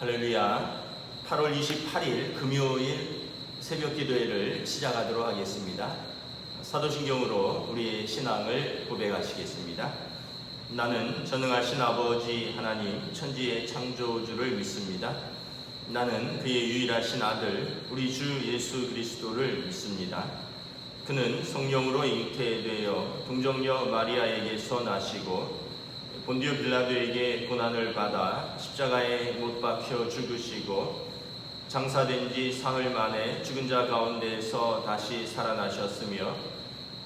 할렐루야. 8월 28일 금요일 새벽 기도회를 시작하도록 하겠습니다. 사도신경으로 우리의 신앙을 고백하시겠습니다. 나는 전능하신 아버지 하나님 천지의 창조주를 믿습니다. 나는 그의 유일하신 아들 우리 주 예수 그리스도를 믿습니다. 그는 성령으로 잉태되어 동정녀 마리아에게서 나시고 본디오 빌라도에게 고난을 받아 십자가에 못 박혀 죽으시고 장사된 지 사흘 만에 죽은 자 가운데에서 다시 살아나셨으며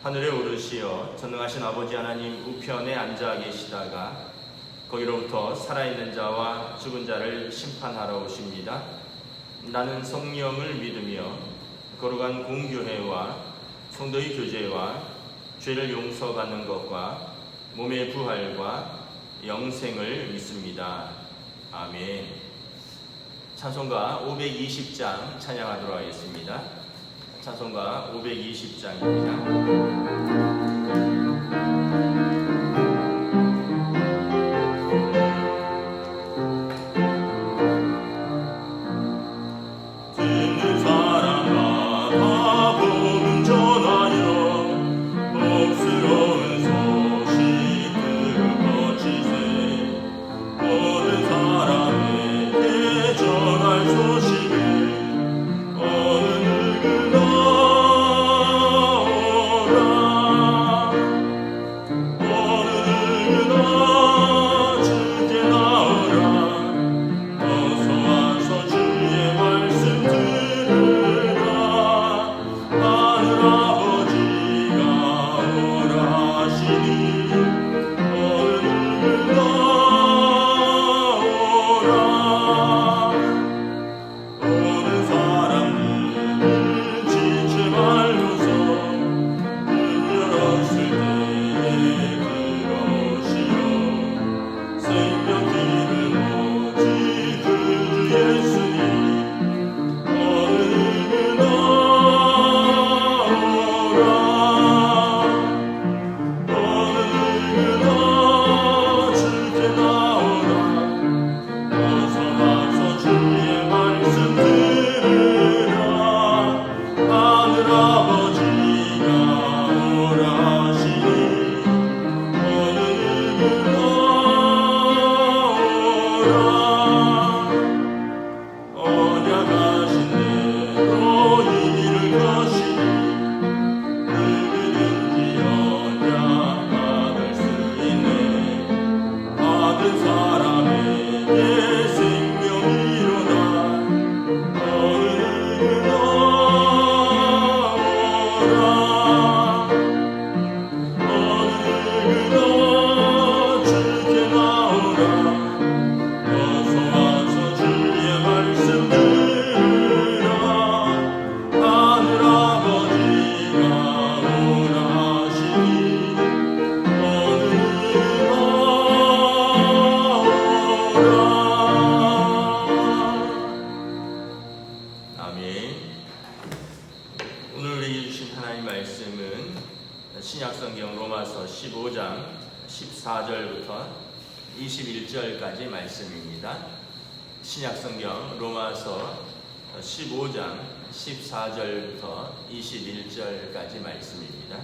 하늘에 오르시어 전능하신 아버지 하나님 우편에 앉아 계시다가 거기로부터 살아있는 자와 죽은 자를 심판하러 오십니다. 나는 성령을 믿으며 거룩한 공교회와 성도의 교제와 죄를 용서받는 것과 몸의 부활과 영생을 믿습니다. 아멘. 찬송가 520장 찬양하도록 하겠습니다. 찬송가 520장입니다. 신약성경 로마서 15장 14절부터 21절까지 말씀입니다. 신약성경 로마서 15장 14절부터 21절까지 말씀입니다.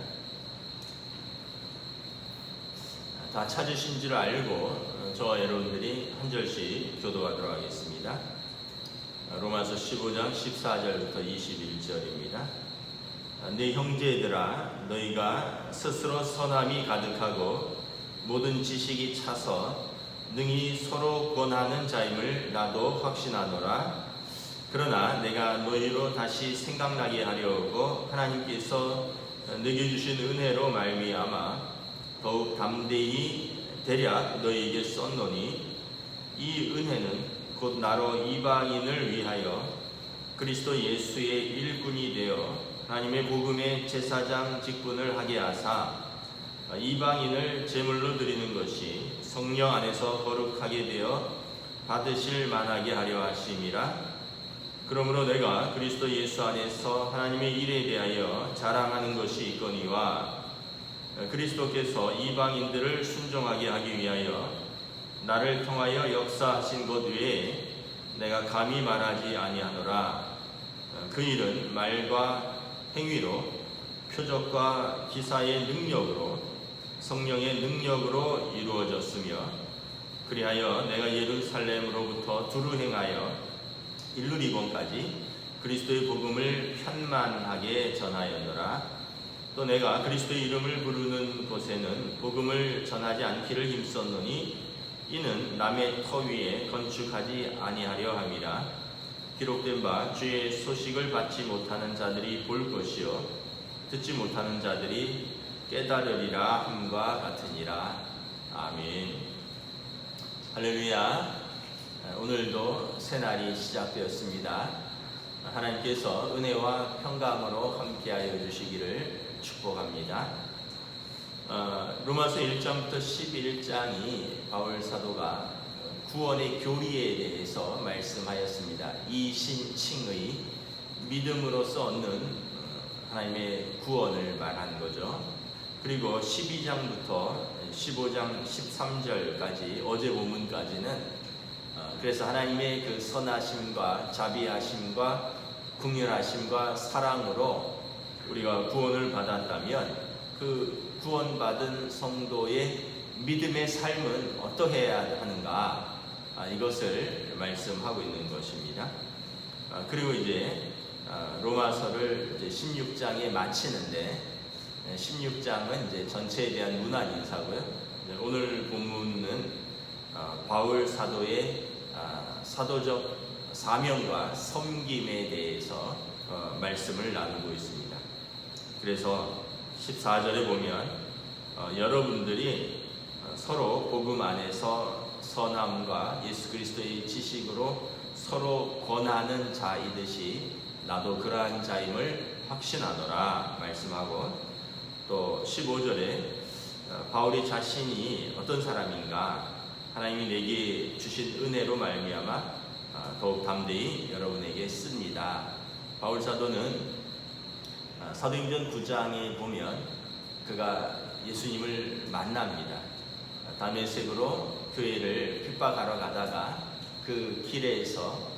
다 찾으신 줄 알고 저와 여러분들이 한 절씩 교도하도록 하겠습니다. 로마서 15장 14절부터 21절입니다. 내 형제들아 너희가 스스로 선함이 가득하고 모든 지식이 차서 능히 서로 권하는 자임을 나도 확신하노라. 그러나 내가 너희로 다시 생각나게 하려고 하나님께서 내게 주신 은혜로 말미암아 더욱 담대히 대략 너희에게 썼노니 이 은혜는 곧 나로 이방인을 위하여 그리스도 예수의 일꾼이 되어 하나님의 복음의 제사장 직분을 하게 하사 이방인을 제물로 드리는 것이 성령 안에서 거룩하게 되어 받으실 만하게 하려 하심이라. 그러므로 내가 그리스도 예수 안에서 하나님의 일에 대하여 자랑하는 것이 있거니와 그리스도께서 이방인들을 순종하게 하기 위하여 나를 통하여 역사하신 것 외에 내가 감히 말하지 아니하노라. 그 일은 말과 행위로 표적과 기사의 능력으로 성령의 능력으로 이루어졌으며 그리하여 내가 예루살렘으로부터 두루 행하여 일루리본까지 그리스도의 복음을 편만하게 전하였노라. 또 내가 그리스도의 이름을 부르는 곳에는 복음을 전하지 않기를 힘썼노니 이는 남의 터 위에 건축하지 아니하려 함이라. 기록된 바 주의 소식을 받지 못하는 자들이 볼 것이요 듣지 못하는 자들이 깨달으리라 함과 같으니라. 아멘. 할렐루야. 오늘도 새날이 시작되었습니다. 하나님께서 은혜와 평강으로 함께하여 주시기를 축복합니다. 로마서 1장부터 11장이 바울 사도가 구원의 교리에 대해서 말씀하였습니다. 이신칭의 믿음으로써 얻는 하나님의 구원을 말한 거죠. 그리고 12장부터 15장 13절까지 어제 본문까지는 그래서 하나님의 그 선하심과 자비하심과 긍휼하심과 사랑으로 우리가 구원을 받았다면 그 구원받은 성도의 믿음의 삶은 어떠해야 하는가, 이것을 말씀하고 있는 것입니다. 그리고 이제 로마서를 이제 16장에 마치는데 16장은 이제 전체에 대한 문안 인사고요. 오늘 본문은 바울 사도의 사도적 사명과 섬김에 대해서 말씀을 나누고 있습니다. 그래서 14절에 보면 여러분들이 서로 복음 안에서 선함과 예수 그리스도의 지식으로 서로 권하는 자이듯이 나도 그러한 자임을 확신하노라 말씀하고, 또 15절에 바울이 자신이 어떤 사람인가, 하나님이 내게 주신 은혜로 말미암아 더욱 담대히 여러분에게 씁니다. 바울 사도는 사도행전 9장에 보면 그가 예수님을 만납니다. 다메섹으로 교회를 핍박하러 가다가 그 길에서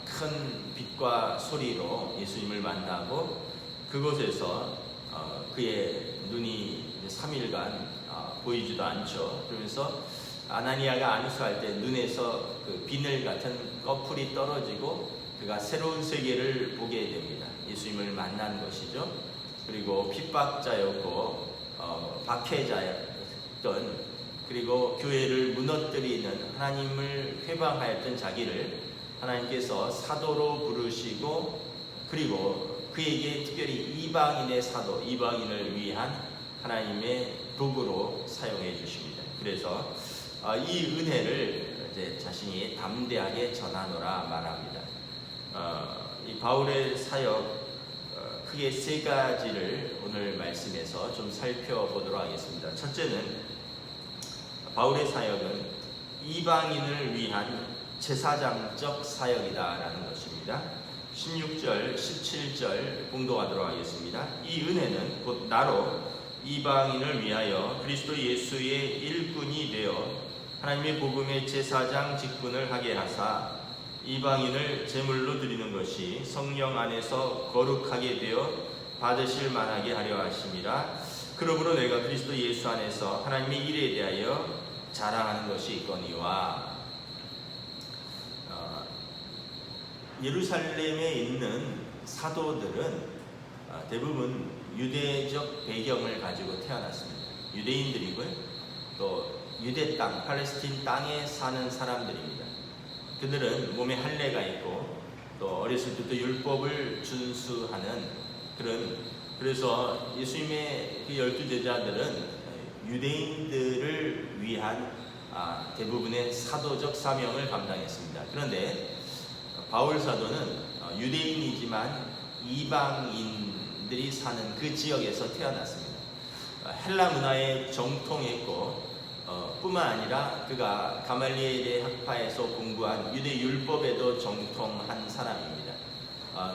큰 빛과 소리로 예수님을 만나고 그곳에서 그의 눈이 3일간 보이지도 않죠. 그러면서 아나니아가 안수할 때 눈에서 그 비늘 같은 꺼풀이 떨어지고 그가 새로운 세계를 보게 됩니다. 예수님을 만난 것이죠. 그리고 핍박자였고 박해자였던, 그리고 교회를 무너뜨리는 하나님을 회방하였던 자기를 하나님께서 사도로 부르시고, 그리고 그에게 특별히 이방인의 사도, 이방인을 위한 하나님의 도구로 사용해 주십니다. 그래서 이 은혜를 이제 자신이 담대하게 전하노라 말합니다. 이 바울의 사역 크게 세 가지를 오늘 말씀에서 좀 살펴보도록 하겠습니다. 첫째는 바울의 사역은 이방인을 위한 제사장적 사역이다라는 것입니다. 16절, 17절 봉독하도록 하겠습니다. 이 은혜는 곧 나로 이방인을 위하여 그리스도 예수의 일꾼이 되어 하나님의 복음의 제사장 직분을 하게 하사 이방인을 제물로 드리는 것이 성령 안에서 거룩하게 되어 받으실 만하게 하려 하심이라. 그러므로 내가 그리스도 예수 안에서 하나님의 일에 대하여 자랑하는 것이 있거니와. 예루살렘에 있는 사도들은 대부분 유대적 배경을 가지고 태어났습니다. 유대인들이고요. 또 유대 땅, 팔레스틴 땅에 사는 사람들입니다. 그들은 몸에 할례가 있고 또 어렸을 때부터 율법을 준수하는 그래서 예수님의 그 12제자들은 유대인들을 위한 대부분의 사도적 사명을 감당했습니다. 그런데 바울 사도는 유대인이지만 이방인들이 사는 그 지역에서 태어났습니다. 헬라 문화에 정통했고 뿐만 아니라 그가 가말리엘의 학파에서 공부한 유대 율법에도 정통한 사람입니다.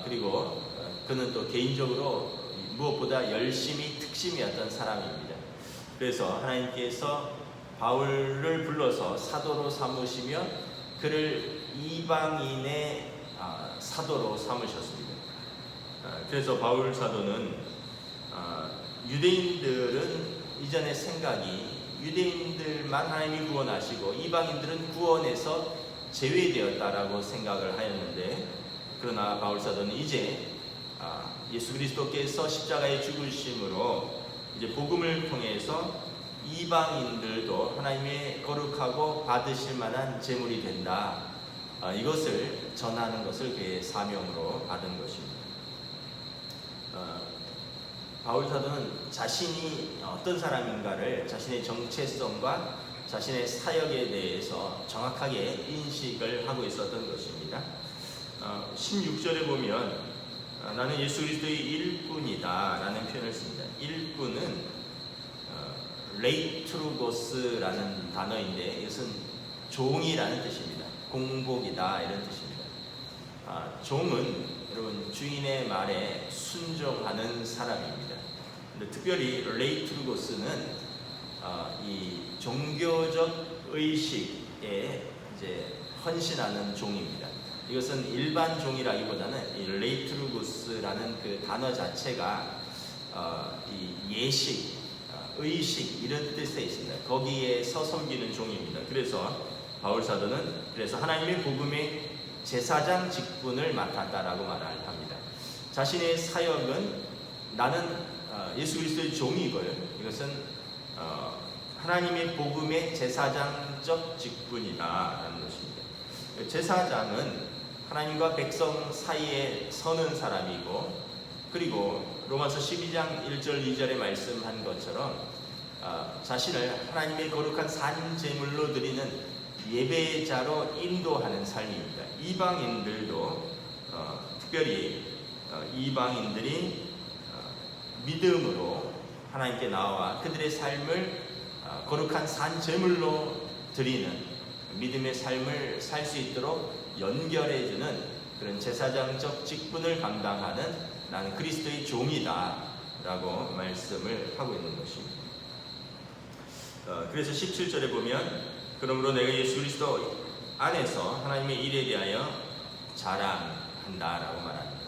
그리고 그는 또 개인적으로 무엇보다 열심히 특심이었던 사람입니다. 그래서 하나님께서 바울을 불러서 사도로 삼으시며 그를 이방인의 사도로 삼으셨습니다. 그래서 바울 사도는 유대인들은 이전의 생각이 유대인들만 하나님이 구원하시고 이방인들은 구원에서 제외되었다라고 생각을 하였는데, 그러나 바울 사도는 이제 예수 그리스도께서 십자가의 죽으심으로 이제 복음을 통해서 이방인들도 하나님의 거룩하고 받으실 만한 제물이 된다, 이것을 전하는 것을 그의 사명으로 받은 것입니다. 바울 사도는 자신이 어떤 사람인가를, 자신의 정체성과 자신의 사역에 대해서 정확하게 인식을 하고 있었던 것입니다. 16절에 보면 나는 예수 그리스도의 일꾼이다 라는 표현을 씁니다. 일꾼은 레이트루고스라는 단어인데 이것은 종이라는 뜻입니다. 공복이다 이런 뜻입니다. 종은 여러분 주인의 말에 순종하는 사람입니다. 근데 특별히 레이트루고스는 이 종교적 의식에 이제 헌신하는 종입니다. 이것은 일반 종이라기보다는 이 레이트루고스라는 그 단어 자체가 이 예식, 의식 이런 뜻에 있습니다. 거기에서 섬기는 종입니다. 그래서 바울 사도는 그래서 하나님의 복음의 제사장 직분을 맡았다라고 말합니다. 자신의 사역은 나는 예수 그리스도의 종이고요. 이것은 하나님의 복음의 제사장적 직분이다라는 것입니다. 제사장은 하나님과 백성 사이에 서는 사람이고, 그리고 로마서 12장 1절 2절에 말씀한 것처럼 자신을 하나님의 거룩한 산 제물로 드리는 예배자로 인도하는 삶입니다. 이방인들도 특별히 이방인들이 믿음으로 하나님께 나와 그들의 삶을 거룩한 산 제물로 드리는 믿음의 삶을 살 수 있도록 연결해주는 그런 제사장적 직분을 감당하는 나는 그리스도의 종이다 라고 말씀을 하고 있는 것입니다. 그래서 17절에 보면 그러므로 내가 예수 그리스도 안에서 하나님의 일에 대하여 자랑한다 라고 말합니다.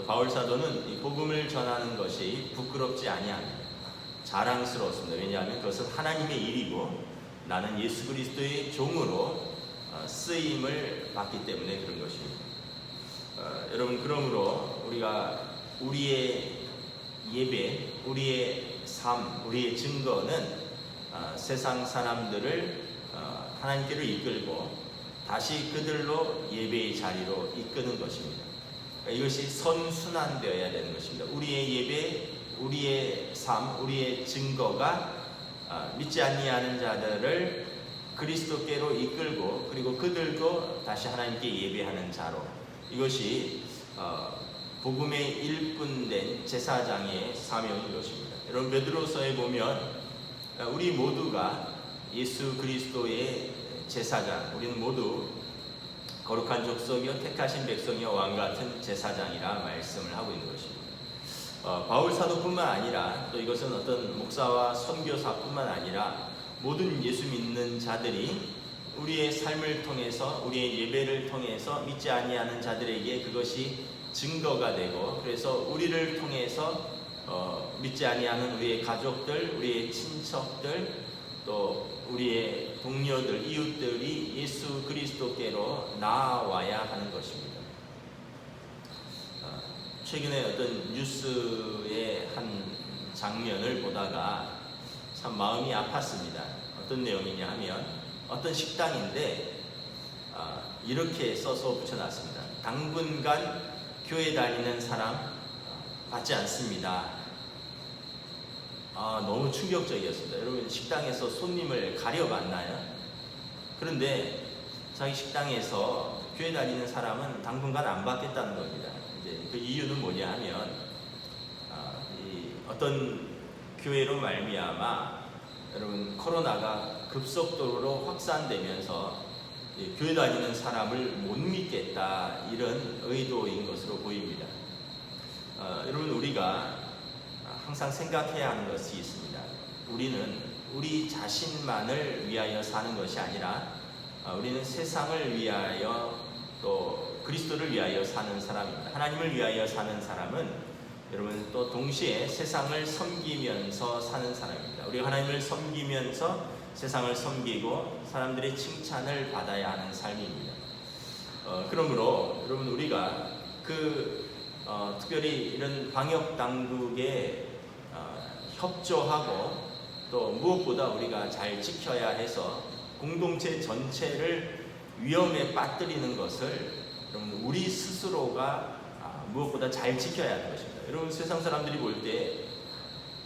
바울 사도는 이 복음을 전하는 것이 부끄럽지 아니합니다. 자랑스러웠습니다. 왜냐하면 그것은 하나님의 일이고 나는 예수 그리스도의 종으로 쓰임을 받기 때문에 그런 것입니다. 여러분, 그러므로 우리가 우리의 예배, 우리의 삶, 우리의 증거는 세상 사람들을 하나님께로 이끌고 다시 그들로 예배의 자리로 이끄는 것입니다. 이것이 선순환되어야 되는 것입니다. 우리의 예배, 우리의 삶, 우리의 증거가 믿지 아니하는 자들을 그리스도께로 이끌고 그리고 그들도 다시 하나님께 예배하는 자로, 이것이 복음의 일꾼된 제사장의 사명인 것입니다. 여러분, 베드로서에 보면 우리 모두가 예수 그리스도의 제사장, 우리는 모두 거룩한 족속이요 택하신 백성이요 왕같은 제사장이라 말씀을 하고 있는 것입니다. 바울 사도뿐만 아니라 또 이것은 어떤 목사와 선교사뿐만 아니라 모든 예수 믿는 자들이 우리의 삶을 통해서, 우리의 예배를 통해서 믿지 아니하는 자들에게 그것이 증거가 되고, 그래서 우리를 통해서 믿지 아니하는 우리의 가족들, 우리의 친척들, 또 우리의 동료들, 이웃들이 예수 그리스도께로 나아와야 하는 것입니다. 최근에 어떤 뉴스의 한 장면을 보다가 참 마음이 아팠습니다. 어떤 내용이냐 하면 어떤 식당인데 이렇게 써서 붙여놨습니다. 당분간 교회 다니는 사람 받지 않습니다. 너무 충격적이었습니다. 여러분, 식당에서 손님을 가려 만나요? 그런데 자기 식당에서 교회 다니는 사람은 당분간 안 받겠다는 겁니다. 이제 그 이유는 뭐냐 하면 어떤 교회로 말미암아 여러분 코로나가 급속도로 확산되면서 교회 다니는 사람을 못 믿겠다, 이런 의도인 것으로 보입니다. 여러분, 우리가 항상 생각해야 하는 것이 있습니다. 우리는 우리 자신만을 위하여 사는 것이 아니라 우리는 세상을 위하여 또 그리스도를 위하여 사는 사람입니다. 하나님을 위하여 사는 사람은 여러분 또 동시에 세상을 섬기면서 사는 사람입니다. 우리가 하나님을 섬기면서 세상을 섬기고 사람들의 칭찬을 받아야 하는 삶입니다. 그러므로 여러분 우리가 특별히 이런 방역 당국에 협조하고 또 무엇보다 우리가 잘 지켜야 해서 공동체 전체를 위험에 빠뜨리는 것을 여러분 우리 스스로가 무엇보다 잘 지켜야 하는 것입니다. 여러분 세상 사람들이 볼 때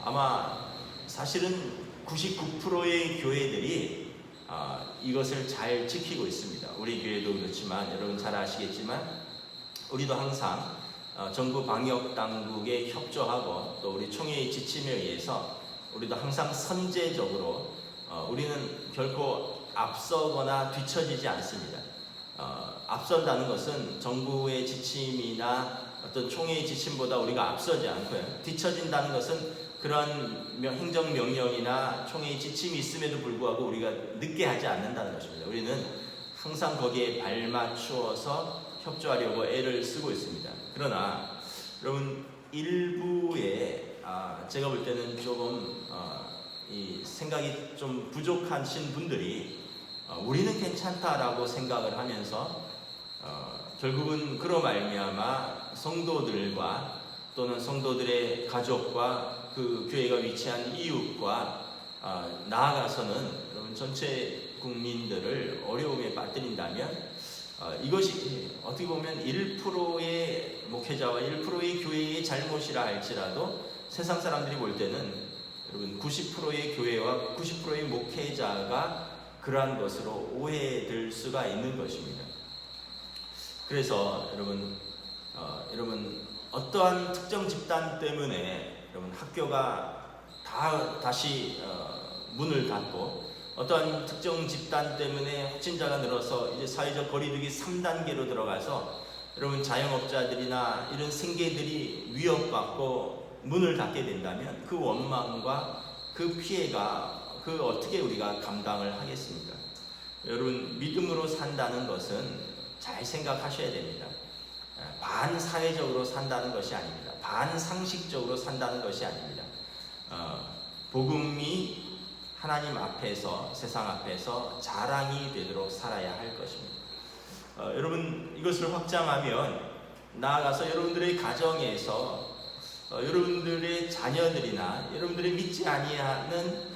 아마 사실은 99%의 교회들이 이것을 잘 지키고 있습니다. 우리 교회도 그렇지만 여러분 잘 아시겠지만 우리도 항상 정부 방역 당국에 협조하고 또 우리 총회의 지침에 의해서 우리도 항상 선제적으로 우리는 결코 앞서거나 뒤처지지 않습니다. 앞선다는 것은 정부의 지침이나 어떤 총회의 지침보다 우리가 앞서지 않고요. 뒤처진다는 것은 그런 행정명령이나 총회의 지침이 있음에도 불구하고 우리가 늦게 하지 않는다는 것입니다. 우리는 항상 거기에 발맞추어서 협조하려고 애를 쓰고 있습니다. 그러나 여러분 일부의 제가 볼 때는 조금 이 생각이 좀 부족하신 분들이 우리는 괜찮다라고 생각을 하면서 결국은 그로 말미암아 성도들과 또는 성도들의 가족과 그 교회가 위치한 이웃과 나아가서는 여러분 전체 국민들을 어려움에 빠뜨린다면 이것이 어떻게 보면 1%의 목회자와 1%의 교회의 잘못이라 할지라도 세상 사람들이 볼 때는 여러분 90%의 교회와 90%의 목회자가 그러한 것으로 오해될 수가 있는 것입니다. 그래서 여러분 어떠한 특정 집단 때문에 여러분 학교가 다시 문을 닫고 어떠한 특정 집단 때문에 확진자가 늘어서 이제 사회적 거리두기 3단계로 들어가서 여러분 자영업자들이나 이런 생계들이 위협받고 문을 닫게 된다면 그 원망과 그 피해가 어떻게 우리가 감당을 하겠습니까? 여러분 믿음으로 산다는 것은 잘 생각하셔야 됩니다. 반사회적으로 산다는 것이 아닙니다. 반상식적으로 산다는 것이 아닙니다. 복음이 하나님 앞에서 세상 앞에서 자랑이 되도록 살아야 할 것입니다. 여러분 이것을 확장하면 나아가서 여러분들의 가정에서 여러분들의 자녀들이나 여러분들의 믿지 아니하는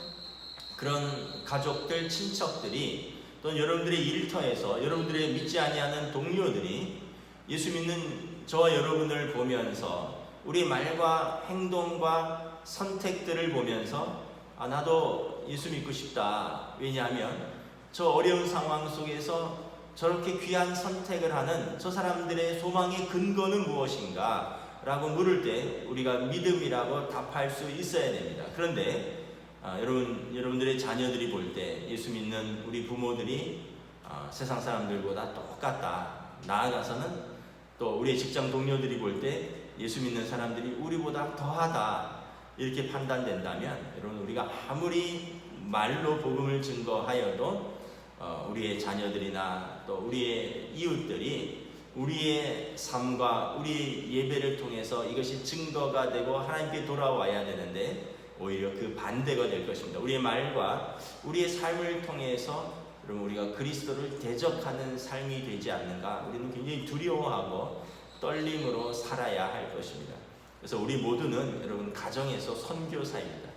그런 가족들, 친척들이 또는 여러분들의 일터에서 여러분들의 믿지 아니하는 동료들이 예수 믿는 저와 여러분을 보면서 우리의 말과 행동과 선택들을 보면서 나도 예수 믿고 싶다. 왜냐하면 저 어려운 상황 속에서 저렇게 귀한 선택을 하는 저 사람들의 소망의 근거는 무엇인가? 라고 물을 때 우리가 믿음이라고 답할 수 있어야 됩니다. 그런데 여러분들의 자녀들이 볼 때 예수 믿는 우리 부모들이 세상 사람들보다 똑같다. 나아가서는 또 우리의 직장 동료들이 볼 때 예수 믿는 사람들이 우리보다 더하다. 이렇게 판단된다면 여러분 우리가 아무리 말로 복음을 증거하여도 우리의 자녀들이나 또 우리의 이웃들이 우리의 삶과 우리의 예배를 통해서 이것이 증거가 되고 하나님께 돌아와야 되는데 오히려 그 반대가 될 것입니다. 우리의 말과 우리의 삶을 통해서 여러분 우리가 그리스도를 대적하는 삶이 되지 않는가? 우리는 굉장히 두려워하고 떨림으로 살아야 할 것입니다. 그래서 우리 모두는 여러분 가정에서 선교사입니다.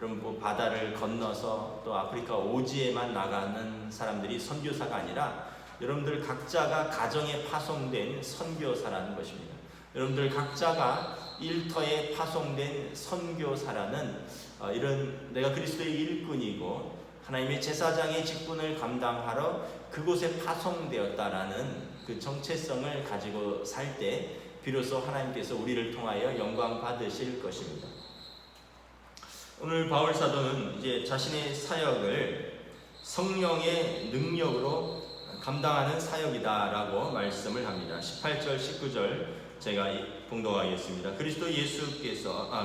여러분 바다를 건너서 또 아프리카 오지에만 나가는 사람들이 선교사가 아니라 여러분들 각자가 가정에 파송된 선교사라는 것입니다. 여러분들 각자가 일터에 파송된 선교사라는 이런 내가 그리스도의 일꾼이고 하나님의 제사장의 직분을 감당하러 그곳에 파송되었다라는 그 정체성을 가지고 살 때 비로소 하나님께서 우리를 통하여 영광 받으실 것입니다. 오늘 바울 사도는 이제 자신의 사역을 성령의 능력으로 감당하는 사역이다라고 말씀을 합니다. 18절, 19절 제가 봉독하겠습니다.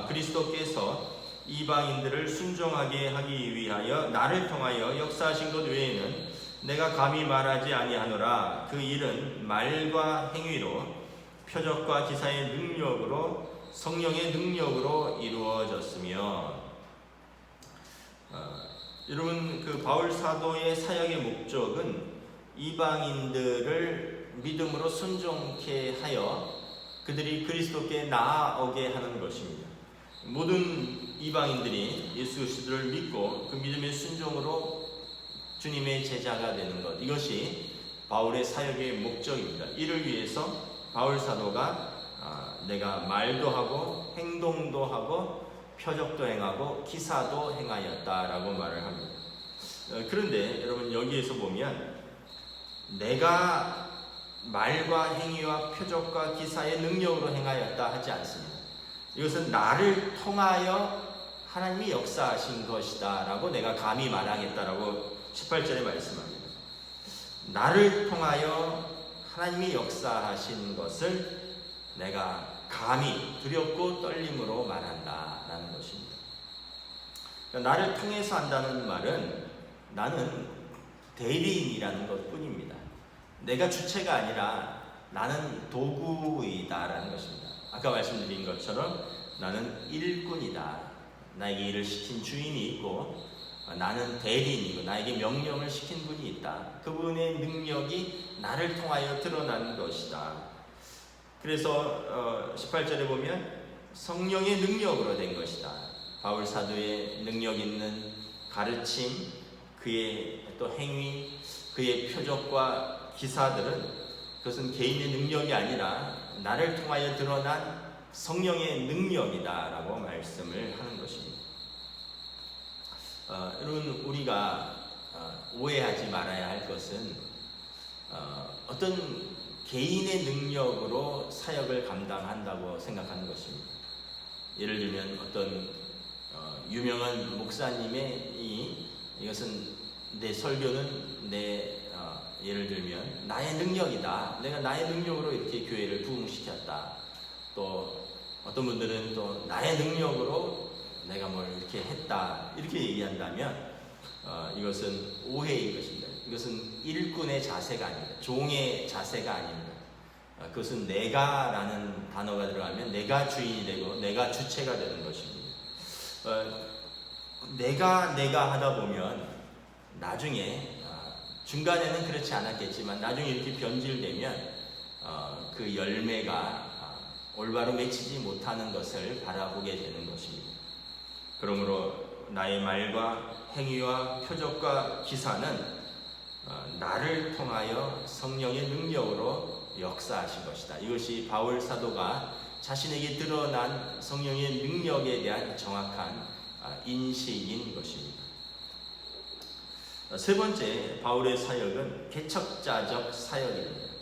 그리스도께서 이방인들을 순종하게 하기 위하여 나를 통하여 역사하신 것 외에는 내가 감히 말하지 아니하노라. 그 일은 말과 행위로 표적과 기사의 능력으로 성령의 능력으로 이루어졌으며 여러분 그 바울 사도의 사역의 목적은 이방인들을 믿음으로 순종케 하여 그들이 그리스도께 나아오게 하는 것입니다. 모든 이방인들이 예수 그리스도를 믿고 그 믿음의 순종으로 주님의 제자가 되는 것, 이것이 바울의 사역의 목적입니다. 이를 위해서 바울 사도가 내가 말도 하고 행동도 하고 표적도 행하고 기사도 행하였다라고 말을 합니다. 그런데 여러분 여기에서 보면 내가 말과 행위와 표적과 기사의 능력으로 행하였다 하지 않습니다. 이것은 나를 통하여 하나님이 역사하신 것이다 라고 내가 감히 말하겠다라고 18절에 말씀합니다. 나를 통하여 하나님이 역사하신 것을 내가 감히 두렵고 떨림으로 말한다 라는 것입니다. 그러니까 나를 통해서 한다는 말은 나는 대리인이라는 것 뿐입니다. 내가 주체가 아니라 나는 도구이다 라는 것입니다. 아까 말씀드린 것처럼 나는 일꾼이다. 나에게 일을 시킨 주인이 있고 나는 대리인이고 나에게 명령을 시킨 분이 있다. 그분의 능력이 나를 통하여 드러난 것이다. 그래서 18절에 보면 성령의 능력으로 된 것이다. 바울 사도의 능력 있는 가르침, 그의 또 행위, 그의 표적과 기사들은 그것은 개인의 능력이 아니라 나를 통하여 드러난 성령의 능력이다 라고 말씀을 하는 것입니다. 여러분 우리가 오해하지 말아야 할 것은 어떤 개인의 능력으로 사역을 감당한다고 생각하는 것입니다. 예를 들면 어떤 유명한 목사님의 이것은 내 설교는 예를 들면 나의 능력이다. 내가 나의 능력으로 이렇게 교회를 부흥시켰다. 또 어떤 분들은 또 나의 능력으로 내가 뭘 이렇게 했다. 이렇게 얘기한다면 이것은 오해인 것입니다. 이것은 일꾼의 자세가 아닙니다. 종의 자세가 아닙니다. 그것은 내가라는 단어가 들어가면 내가 주인이 되고 내가 주체가 되는 것입니다. 내가 하다 보면 나중에 중간에는 그렇지 않았겠지만 나중에 이렇게 변질되면 그 열매가 올바로 맺히지 못하는 것을 바라보게 되는 것입니다. 그러므로 나의 말과 행위와 표적과 기사는 나를 통하여 성령의 능력으로 역사하신 것이다. 이것이 바울 사도가 자신에게 드러난 성령의 능력에 대한 정확한 인식인 것입니다. 세 번째, 바울의 사역은 개척자적 사역입니다.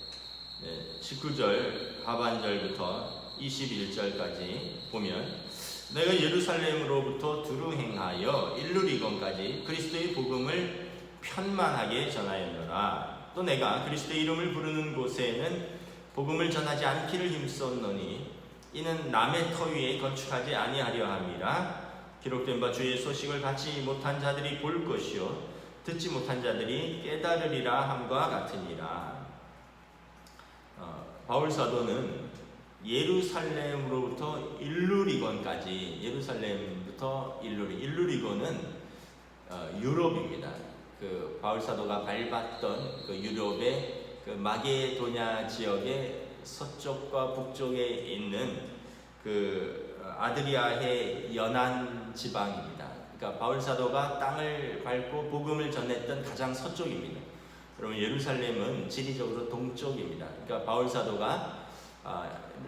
19절 하반절부터 21절까지 보면 내가 예루살렘으로부터 두루 행하여 일루리건까지 그리스도의 복음을 편만하게 전하였노라. 또 내가 그리스도의 이름을 부르는 곳에는 복음을 전하지 않기를 힘썼노니 이는 남의 터 위에 건축하지 아니하려 함이라. 기록된 바 주의 소식을 받지 못한 자들이 볼 것이요 듣지 못한 자들이 깨달으리라 함과 같으니라. 바울 사도는 예루살렘으로부터 일루리건까지, 예루살렘부터 일루리건은 유럽입니다. 그 바울 사도가 밟았던 그 유럽의 그 마게도냐 지역의 서쪽과 북쪽에 있는 그 아드리아해 연안 지방입니다. 그러니까 바울 사도가 땅을 밟고 복음을 전했던 가장 서쪽입니다. 그러면 예루살렘은 지리적으로 동쪽입니다. 그러니까 바울 사도가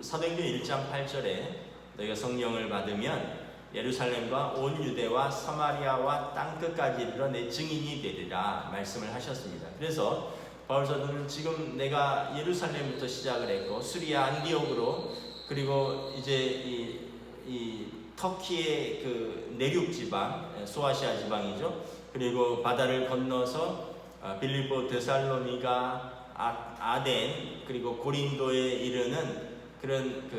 사도행전 1장 8절에 너희가 성령을 받으면 예루살렘과 온 유대와 사마리아와 땅끝까지 이르러 내 증인이 되리라 말씀을 하셨습니다. 그래서 바울 사도는 지금 내가 예루살렘부터 시작을 했고 수리아 안디옥으로 그리고 이제 이 터키의 그 내륙 지방 소아시아 지방이죠. 그리고 바다를 건너서 빌립보, 데살로니가, 아덴 그리고 고린도에 이르는 그런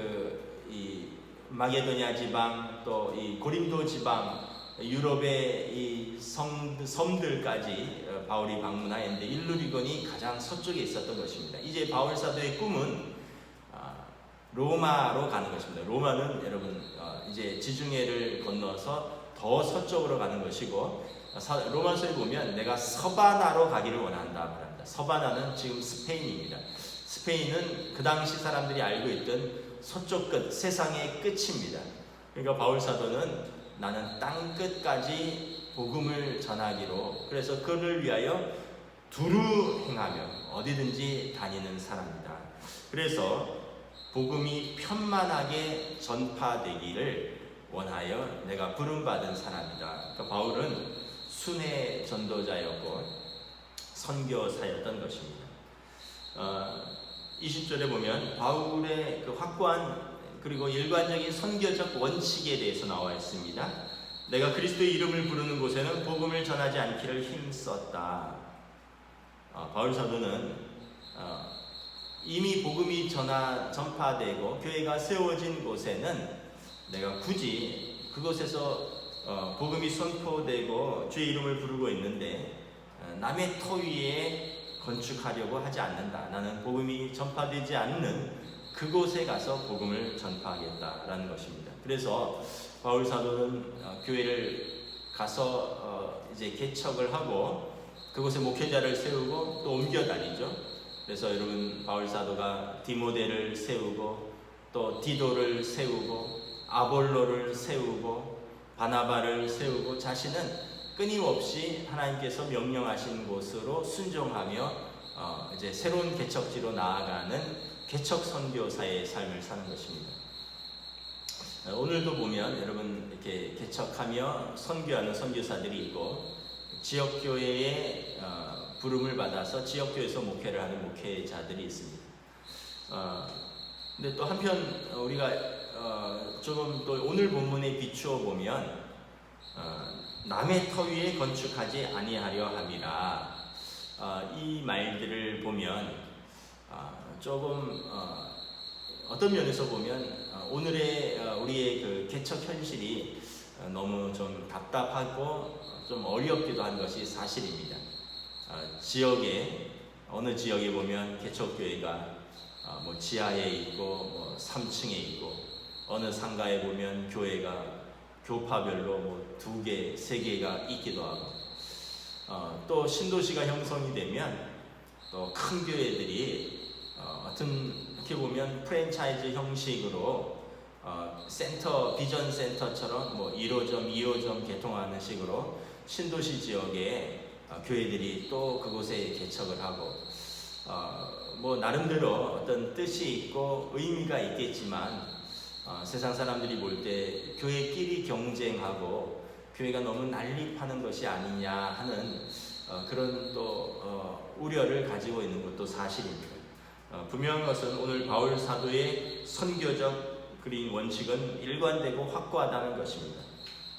이 마게도냐 지방 또 이 고린도 지방 유럽의 이 섬들까지 바울이 방문하였는데 일루리곤이 가장 서쪽에 있었던 것입니다. 이제 바울 사도의 꿈은 로마로 가는 것입니다. 로마는 여러분 이제 지중해를 건너서 더 서쪽으로 가는 것이고, 로마서에 보면 내가 서바나로 가기를 원한다 말합니다. 서바나는 지금 스페인입니다. 스페인은 그 당시 사람들이 알고 있던 서쪽 끝, 세상의 끝입니다. 그러니까 바울 사도는 나는 땅 끝까지 복음을 전하기로, 그래서 그를 위하여 두루 행하며 어디든지 다니는 사람이다. 그래서 복음이 편만하게 전파되기를 원하여 내가 부름받은 사람이다. 그러니까 바울은 순회 전도자였고 선교사였던 것입니다. 20절에 보면 바울의 그 확고한 그리고 일관적인 선교적 원칙에 대해서 나와 있습니다. 내가 그리스도의 이름을 부르는 곳에는 복음을 전하지 않기를 힘썼다. 바울 사도는 이미 복음이 전파되고 교회가 세워진 곳에는 내가 굳이 그곳에서 복음이 선포되고 주의 이름을 부르고 있는데 남의 터 위에 건축하려고 하지 않는다. 나는 복음이 전파되지 않는 그곳에 가서 복음을 전파하겠다라는 것입니다. 그래서 바울 사도는 교회를 가서 이제 개척을 하고 그곳에 목회자를 세우고 또 옮겨 다니죠. 그래서 여러분 바울 사도가 디모데를 세우고 또 디도를 세우고 아볼로를 세우고 바나바를 세우고 자신은 끊임없이 하나님께서 명령하신 곳으로 순종하며 이제 새로운 개척지로 나아가는 개척 선교사의 삶을 사는 것입니다. 오늘도 보면 여러분 이렇게 개척하며 선교하는 선교사들이 있고 지역 교회에 부름을 받아서 지역 교회에서 목회를 하는 목회자들이 있습니다. 근데 또 한편 우리가 조금 또 오늘 본문에 비추어 보면 남의 터 위에 건축하지 아니하려 함이라, 이 말들을 보면 조금 어떤 면에서 보면 오늘의 우리의 그 개척 현실이 너무 좀 답답하고 좀 어렵기도 한 것이 사실입니다. 지역에 어느 지역에 보면 개척교회가 뭐 지하에 있고 뭐 3층에 있고, 어느 상가에 보면 교회가 교파별로 뭐 2개, 3개가 있기도 하고, 또 신도시가 형성이 되면 또 큰 교회들이 어떻게 보면 프랜차이즈 형식으로 센터, 비전 센터처럼 뭐 1호점, 2호점 개통하는 식으로 신도시 지역에 교회들이 또 그곳에 개척을 하고, 뭐 나름대로 어떤 뜻이 있고 의미가 있겠지만 세상 사람들이 볼 때 교회끼리 경쟁하고 교회가 너무 난립하는 것이 아니냐 하는 그런 또 우려를 가지고 있는 것도 사실입니다. 분명한 것은 오늘 바울 사도의 선교적 그린 원칙은 일관되고 확고하다는 것입니다.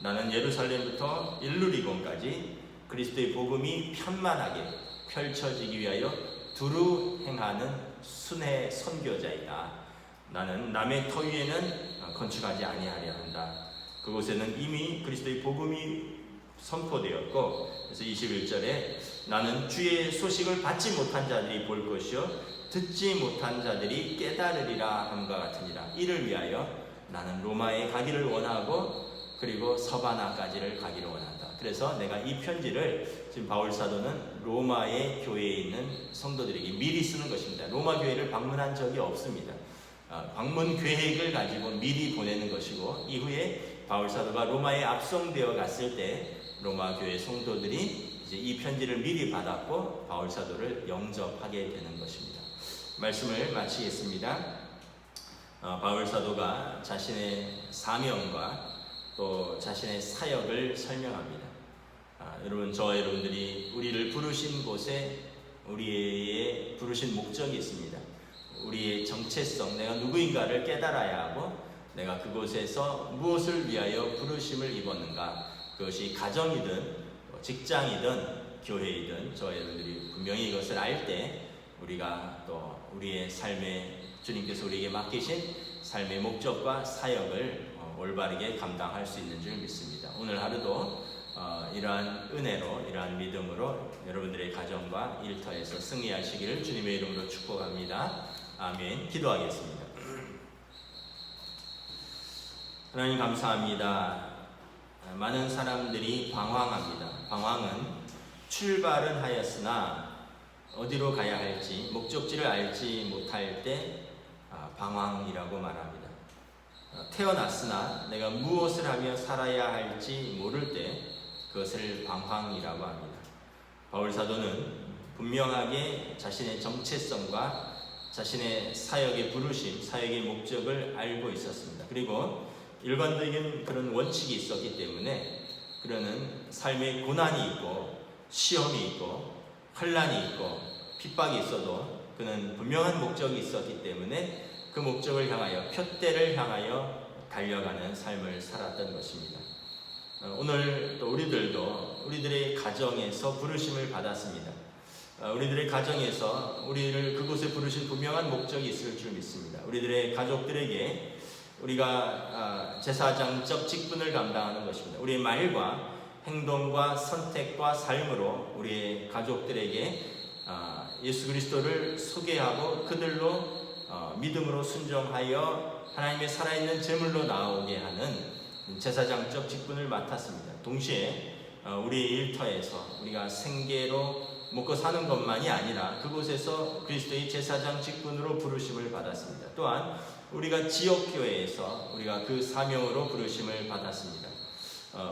나는 예루살렘부터 일루리곤까지 그리스도의 복음이 편만하게 펼쳐지기 위하여 두루 행하는 순회 선교자이다. 나는 남의 터 위에는 건축하지 아니하려 한다. 그곳에는 이미 그리스도의 복음이 선포되었고, 그래서 21절에 나는 주의 소식을 받지 못한 자들이 볼 것이요 듣지 못한 자들이 깨달으리라 함과 같으니라. 이를 위하여 나는 로마에 가기를 원하고 그리고 서바나까지를 가기를 원한다. 그래서 내가 이 편지를 지금 바울 사도는 로마의 교회에 있는 성도들에게 미리 쓰는 것입니다. 로마 교회를 방문한 적이 없습니다. 방문 계획을 가지고 미리 보내는 것이고, 이후에 바울 사도가 로마에 압송되어 갔을 때 로마 교회 성도들이 이제 이 편지를 미리 받았고 바울 사도를 영접하게 되는 것입니다. 말씀을 마치겠습니다. 바울 사도가 자신의 사명과 또 자신의 사역을 설명합니다. 여러분, 저와 여러분들이 우리를 부르신 곳에 우리의 부르신 목적이 있습니다. 우리의 정체성, 내가 누구인가를 깨달아야 하고, 내가 그곳에서 무엇을 위하여 부르심을 입었는가, 그것이 가정이든 직장이든 교회이든 저와 여러분들이 분명히 이것을 알 때 우리가 또 우리의 삶에 주님께서 우리에게 맡기신 삶의 목적과 사역을 올바르게 감당할 수 있는 줄 믿습니다. 오늘 하루도 이러한 은혜로, 이러한 믿음으로 여러분들의 가정과 일터에서 승리하시기를 주님의 이름으로 축복합니다. 아멘. 기도하겠습니다. 하나님 감사합니다. 많은 사람들이 방황합니다. 방황은 출발은 하였으나 어디로 가야 할지, 목적지를 알지 못할 때 방황이라고 말합니다. 태어났으나 내가 무엇을 하며 살아야 할지 모를 때 그것을 방황이라고 합니다. 바울 사도는 분명하게 자신의 정체성과 자신의 사역의 부르심, 사역의 목적을 알고 있었습니다. 그리고 일관되긴 그런 원칙이 있었기 때문에 그는 삶의 고난이 있고 시험이 있고 환난이 있고 핍박이 있어도 그는 분명한 목적이 있었기 때문에 그 목적을 향하여, 표대를 향하여 달려가는 삶을 살았던 것입니다. 오늘 또 우리들도 우리들의 가정에서 부르심을 받았습니다. 우리들의 가정에서 우리를 그곳에 부르신 분명한 목적이 있을 줄 믿습니다. 우리들의 가족들에게 우리가 제사장적 직분을 감당하는 것입니다. 우리의 말과 행동과 선택과 삶으로 우리의 가족들에게 예수 그리스도를 소개하고 그들로 믿음으로 순종하여 하나님의 살아있는 제물로 나오게 하는 제사장적 직분을 맡았습니다. 동시에 우리의 일터에서 우리가 생계로 먹고 사는 것만이 아니라 그곳에서 그리스도의 제사장 직분으로 부르심을 받았습니다. 또한 우리가 지역교회에서 우리가 그 사명으로 부르심을 받았습니다.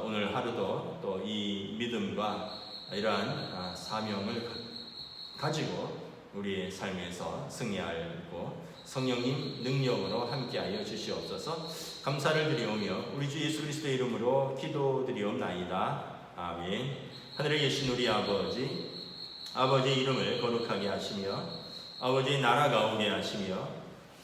오늘 하루도 또 이 믿음과 이러한 사명을 가지고 우리의 삶에서 승리하고 성령님 능력으로 함께하여 주시옵소서. 감사를 드리오며 우리 주 예수 그리스도의 이름으로 기도드리옵나이다. 아멘. 하늘에 계신 우리 아버지, 아버지의 이름을 거룩하게 하시며 아버지의 나라가 오게 하시며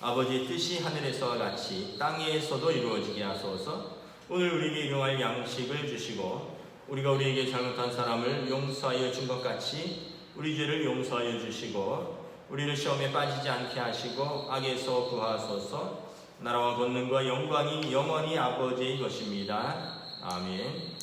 아버지의 뜻이 하늘에서와 같이 땅에서도 이루어지게 하소서. 오늘 우리에게 일용할 양식을 주시고 우리가 우리에게 잘못한 사람을 용서하여 준 것 같이 우리 죄를 용서하여 주시고 우리를 시험에 빠지지 않게 하시고 악에서 구하소서. 나라와 권능과 영광이 영원히 아버지의 것입니다. 아멘.